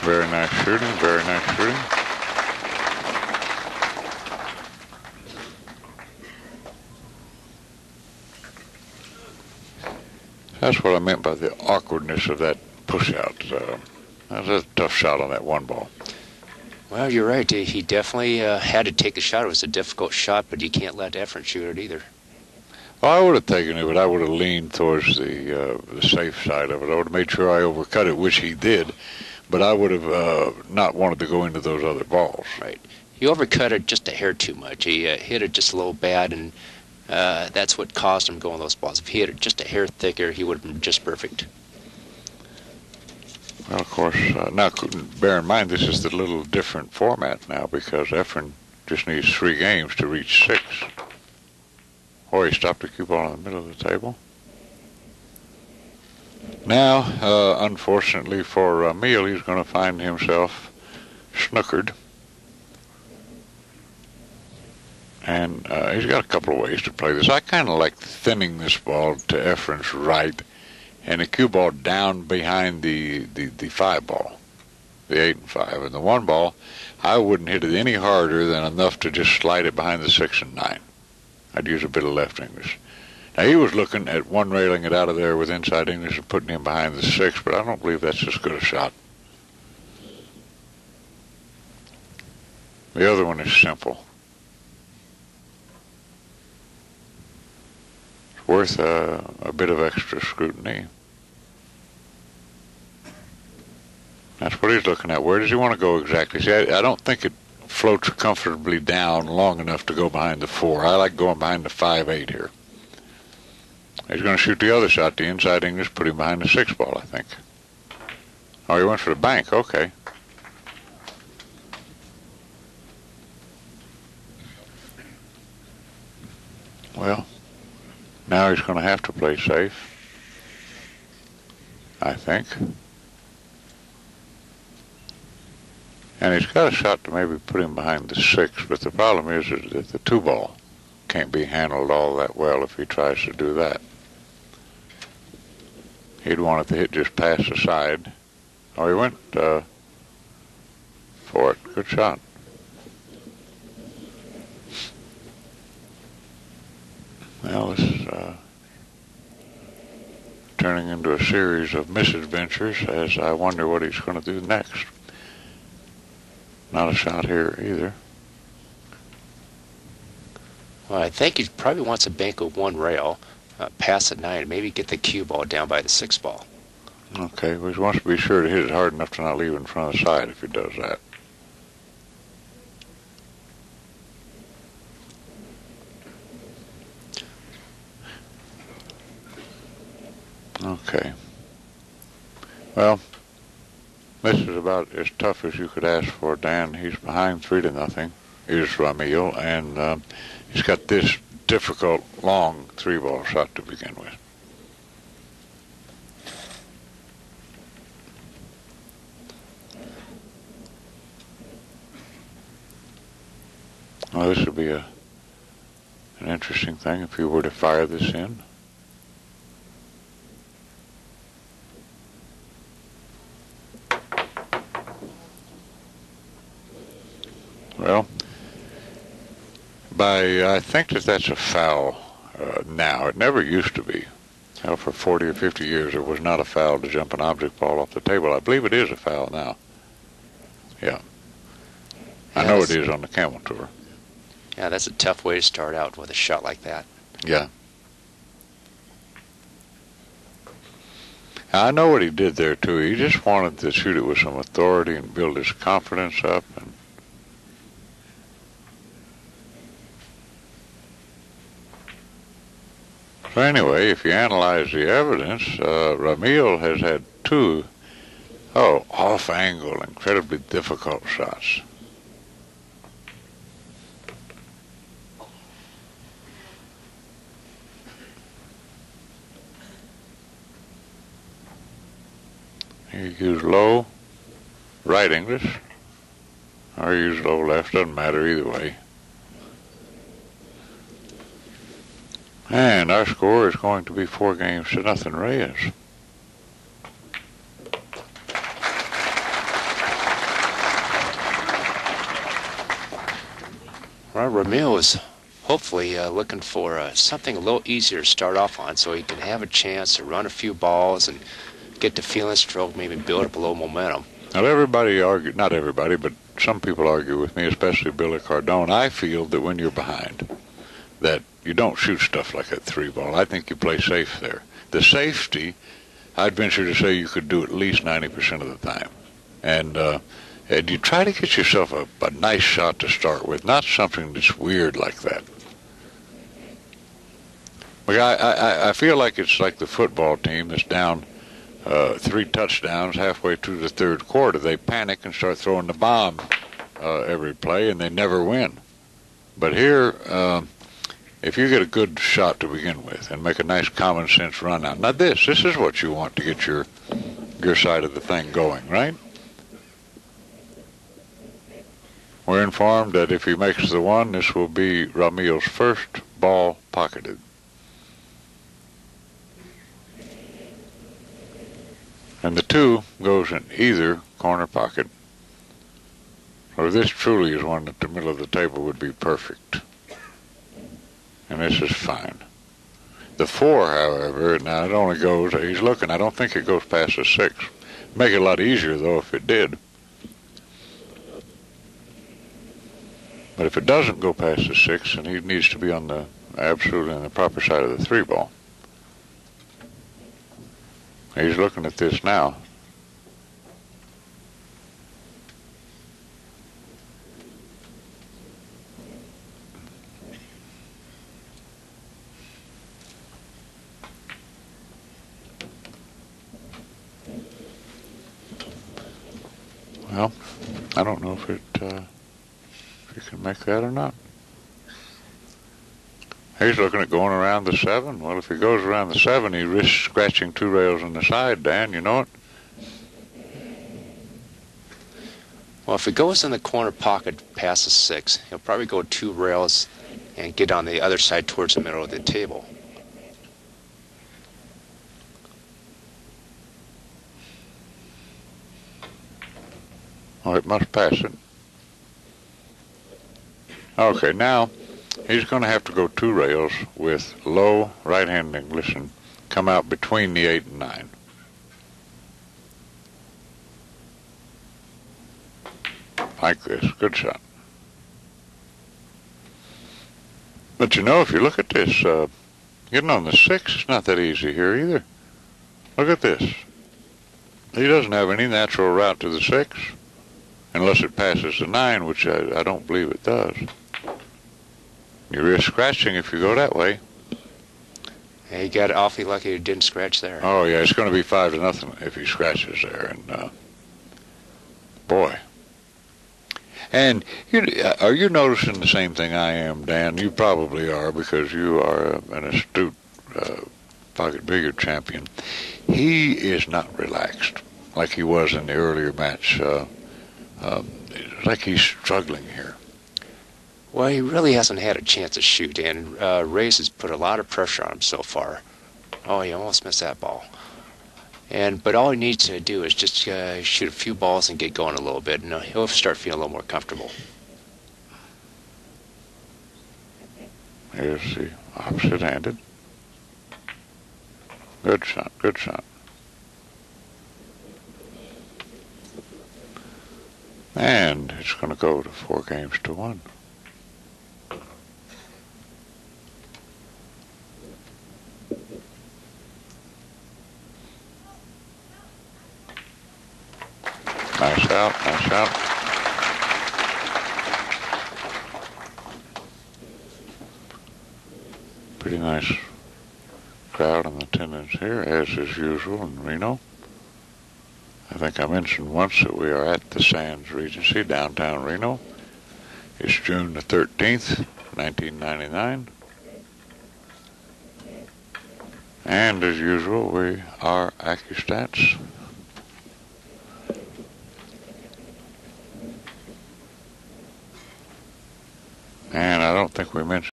Very nice shooting, very nice shooting. That's what I meant by the awkwardness of that push-out. That was a tough shot on that one ball. Well, you're right. He definitely had to take the shot. It was a difficult shot, but you can't let Efren shoot it either. Well, I would have taken it, but I would have leaned towards the safe side of it. I would have made sure I overcut it, which he did, but I would have not wanted to go into those other balls. Right. He overcut it just a hair too much. He hit it just a little bad, and that's what caused him going those balls. If he hit it just a hair thicker, he would have been just perfect. Well, of course, now bear in mind this is the little different format now because Efren just needs 3 games to reach 6. Or he stopped the cue ball in the middle of the table. Now, unfortunately for Ramil, he's going to find himself snookered. And he's got a couple of ways to play this. I kind of like thinning this ball to Efren's right and the cue ball down behind the 5 ball, the 8 and 5. And the 1 ball, I wouldn't hit it any harder than enough to just slide it behind the 6 and 9. I'd use a bit of left English. Now, he was looking at one railing it out of there with inside English and putting him behind the 6, but I don't believe that's as good a shot. The other one is simple. It's worth a bit of extra scrutiny. That's what he's looking at. Where does he want to go exactly? See, I don't think it floats comfortably down long enough to go behind the 4. I like going behind the 5-8 here. He's going to shoot the other shot, the inside English, put him behind the 6 ball, I think. Oh, he went for the bank. Okay. Well, now he's going to have to play safe, I think. And he's got a shot to maybe put him behind the 6, but the problem is that the 2 ball can't be handled all that well if he tries to do that. He'd want it to hit just past the side. Oh, he went for it. Good shot. Well, this is turning into a series of misadventures as I wonder what he's going to do next. Not a shot here either. Well, I think he probably wants to bank a 1 rail, pass the 9, and maybe get the cue ball down by the 6 ball. Okay, well, he wants to be sure to hit it hard enough to not leave in front of the side if he does that. Okay. Well, this is about as tough as you could ask for, Dan. He's behind 3-0. Here's Ramil, and he's got this difficult, long 3-ball shot to begin with. Well, this would be an interesting thing if he were to fire this in. Well, I think that's a foul now. It never used to be. Now, for 40 or 50 years, it was not a foul to jump an object ball off the table. I believe it is a foul now. Yeah. I know it is on the Camel Tour. Yeah, that's a tough way to start out with a shot like that. Yeah. I know what he did there, too. He just wanted to shoot it with some authority and build his confidence up. And so anyway, if you analyze the evidence, Ramil has had 2 off-angle, incredibly difficult shots. You use low right English, or use low left, doesn't matter either way. And our score is going to be 4-0 Reyes. Well, Ramil is hopefully looking for something a little easier to start off on so he can have a chance to run a few balls and get the feeling stroke, maybe build up a little momentum. Now, everybody argue, not everybody, but some people argue with me, especially Billy Cardone. I feel that when you're behind, that you don't shoot stuff like a 3-ball. I think you play safe there. The safety, I'd venture to say you could do at least 90% of the time. And you try to get yourself a nice shot to start with, not something that's weird like that. I feel like it's like the football team that's down 3 touchdowns halfway through the third quarter. They panic and start throwing the bomb every play, and they never win. But here, if you get a good shot to begin with and make a nice common sense run out. Now this is what you want to get your side of the thing going, right? We're informed that if he makes the 1, this will be Ramil's first ball pocketed. And the 2 goes in either corner pocket. Or this truly is one that the middle of the table would be perfect. And this is fine. The 4, however, now it only goes, he's looking, I don't think it goes past the 6. Make it a lot easier, though, if it did. But if it doesn't go past the 6, then he needs to be on the absolutely on the proper side of the 3-ball. He's looking at this now. Well, I don't know if you can make that or not. He's looking at going around the 7. Well, if he goes around the 7, he risks scratching 2 rails on the side, Dan. You know it? Well, if he goes in the corner pocket past the 6, he'll probably go 2 rails and get on the other side towards the middle of the table. Oh, it must pass it. Okay, now he's going to have to go 2 rails with low right-hand English and come out between the 8 and 9. Like this. Good shot. But you know, if you look at this, getting on the 6 is not that easy here either. Look at this. He doesn't have any natural route to the 6, unless it passes the 9, which I don't believe it does. You risk scratching if you go that way. He got awfully lucky he didn't scratch there. Oh, yeah, it's going to be 5-0 if he scratches there. And, boy. And are you noticing the same thing I am, Dan? You probably are, because you are an astute pocket billiard champion. He is not relaxed like he was in the earlier match. Like he's struggling here. Well, he really hasn't had a chance to shoot, and Reyes has put a lot of pressure on him so far. Oh, he almost missed that ball. But all he needs to do is just shoot a few balls and get going a little bit, and he'll start feeling a little more comfortable. Here's the opposite-handed. Good shot, good shot. And it's going to go to 4-1. Nice out, nice out. Pretty nice crowd in attendance here, as is usual in Reno. I think I mentioned once that we are at the Sands Regency, downtown Reno. It's June the 13th, 1999. And as usual, we are AccuStats. And I don't think we mentioned